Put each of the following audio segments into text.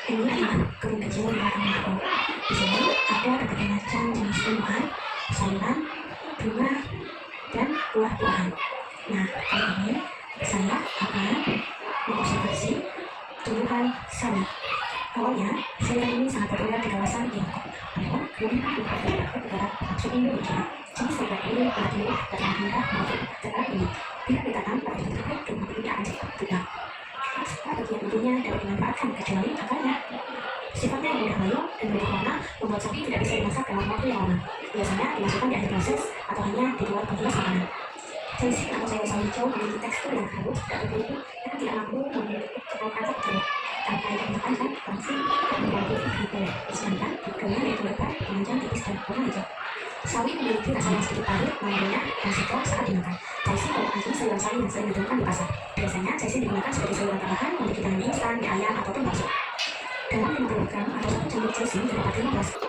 Ini adalah kebun kecil di belakang aku. Di sini ada berbagai macam jenis tumbuhan, sayuran, bunga, dan buah-buahan. Nah, kali ini saya akan mengobservasi tumbuhan sawi. Awalnya, sayuran ini sangat populer di kawasan Tiongkok. Namun, kemudian beberapa negara termasuk Indonesia, jenis sayuran ini telah tumbuh dan hingga maupun telah ini tidak ditanam pada bentuk rumah punya akan cepat punah. Bagian intinya dapat dimanfaatkan kecuali akarnya. Sifatnya yang mudah layu dan berbentuk warna membuat sapi tidak bisa dimasak dalam waktu yang lama. Biasanya dimasukkan di akhir proses atau hanya dibuat penghias makanan. Caisin atau sayur sawi hijau memiliki tekstur yang halus dan berbentuk dan tidak mampu membentuk coklat atau jeruk. Tanpa yang ditekankan langsung membantu hijau. Sedangkan daunnya yaitu lebar, panjang, tipis dan warna hijau. Sawi memiliki rasa yang sedikit pahit, namun renyah dan segar saat dimakan. Caisin merupakan jenis sayuran sawi yang sering ditemukan di pasar. Biasanya caisin digunakan sebagai sayuran tambahan untuk hidangan mie instan, mie ayam ataupun bakso. Dalam 50 gram atau 1 cendol caisin terdapat 15.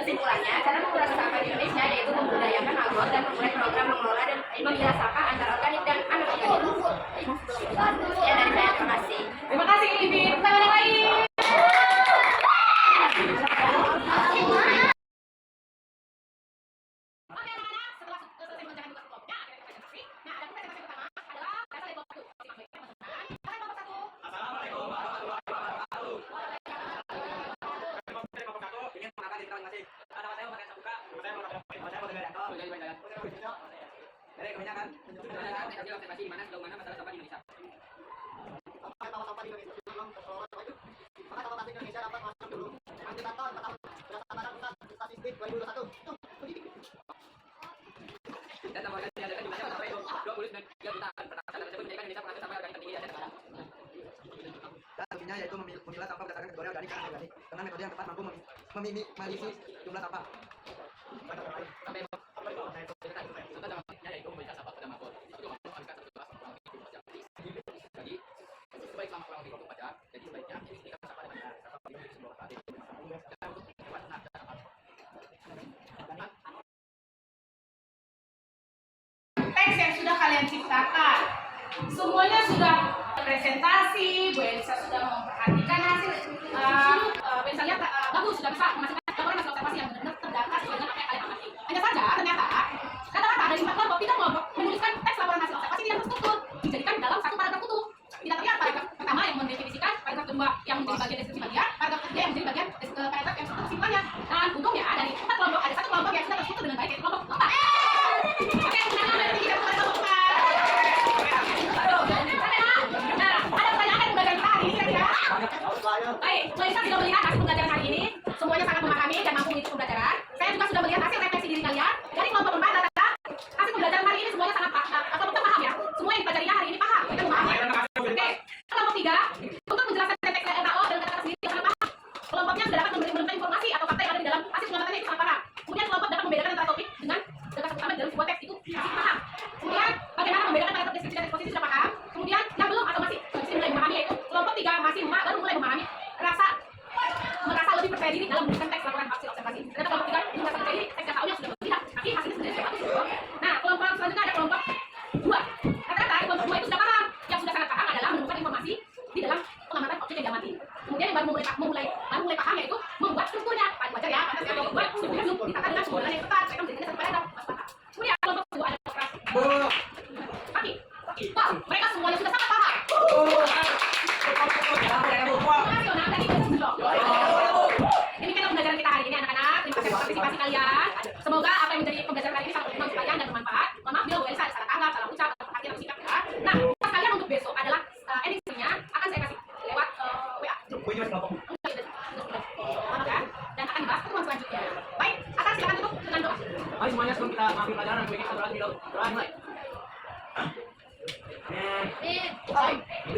Kesimpulannya, cara mengurangi sampah di Indonesia yaitu membudayakan maggot dan memulai program mengelola dan memilah sampah antara organik dan anorganik. Ya, dari saya terima kasih. Terima kasih, Ibi. Tangan yang lain. Jadi kebanyakan observasi di mana sejauh mana masalah sampah di Indonesia. Tahu sampah di Indonesia belum keseluruhan itu. Maka sampah plastik Indonesia dapat masuk dulu. Antitator berdasarkan pusat statistik 2021. Data organisasi diadakan jumlahnya mencapai 29 juta. Pertama tersebut menjadikan Indonesia penghasil sampah organik tertinggi di Asia Tenggara. Dan solusinya yaitu memilah sampah berdasarkan kategori organik dan anorganik. Karena metode yang tepat mampu meminimalisir jumlah sampah. Sampai contoh dampaknya yaitu memilih sampah pada mabot. Itu menghasilkan satu kelas kurang lebih 2 jam. Jadi sebaik lama kurang lebih 24 jam. Jadi sebaiknya kita sampah dengan sampah di sebuah tempat dan untuk cepat benar dan aman. Teks yang sudah kalian ciptakan, semuanya sudah presentasi. Bu Elisa sudah memperhatikan hasil. Bu Elisa lihat bagus, sudah bisa menghasilkan gambaran hasil observasi yang benar-benar terdata sesuai dengan apa yang kalian amati. Hanya saja ternyata kata-kata dari 4 kelompok, tidak kelompok menuliskan teks laporan hasil observasi tidak terstruktur, dijadikan dalam satu paragraf utuh. Tidak terlihat paragraf pertama yang mendefinisikan, paragraf kedua yang menjadi bagian deskripsi bagian, paragraf ketiga yang menjadi bagian paragraf yang struktur kesimpulannya. Dan untungnya dari 4 kelompok ada 1 kelompok yang sudah terstruktur dengan baik, yaitu kelompok 4. Oke, kemudian dari 3 kelompok 4. Nah, ada pertanyaan yang belajar kita hari ini kira-kira? Baik, Bu Elisa sudah melihat hasil pembelajaran hari ini, semuanya sangat memahami dan mampu mengikuti pembelajaran. Saya juga sudah melihat hasil refleksi diri kalian dari kelompok 4 rata-rata. Hasil pembelajaran hari ini semuanya sangat paham ya. Semua yang dipelajarinya hari ini paham, kita memahami. Oke, kelompok 3 untuk menjelaskan teks LKO dan kata-kata sendiri yang sangat paham. Kelompoknya sudah dapat memberikan informasi atau fakta yang ada di dalam hasil pengamatannya itu sangat paham. Kemudian kelompok dapat membedakan antara topik dengan data utama dalam sebuah teks itu masih paham. Kemudian bagaimana membedakan antara deskripsi dan eksposisi sudah paham. Kemudian yang belum atau masih mulai memahami yaitu kelompok 3 masih baru mulai memahami merasa lebih percaya diri dalam menuliskan teks laporan hasil observasi. Ternyata kelompok 3 belum merasa percaya diri, teks LKO-nya sudah berlebihan, tapi hasilnya sebenarnya sudah bagus. Nah, kelompok selanjutnya ada kelompok 2. Rata-rata kelompok 2 itu sudah paham. Yang sudah sangat paham adalah menemukan informasi di dalam pengamatan objek yang diamati. Kemudian yang baru mulai paham yaitu membuat strukturnya. Wajar ya, karena kelompok 2 strukturnya belum ditata dengan sumberan yang ketat, mereka menjadikan satu paragraf. Kemudian kelompok 2 ada operasi. Wow, mereka semuanya sudah sangat paham. Nasional dari blog. Demikian pembelajaran kita hari ini anak-anak. Terima kasih atas partisipasi kalian. Semoga apa yang menjadi pembelajaran hari ini sangat berguna untuk kalian dan bermanfaat. Mohon maaf bila Bu Elisa ada salah kata, salah ucap, atau perhatian atau sikap ya. Nah, tugas kalian untuk besok adalah edisinya akan saya kasih lewat WA. semuanya sebelum kita masuk pelajaran aku ingin sholat dulu. Doa mulai. Amin.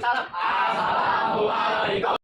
Salam. Assalamualaikum.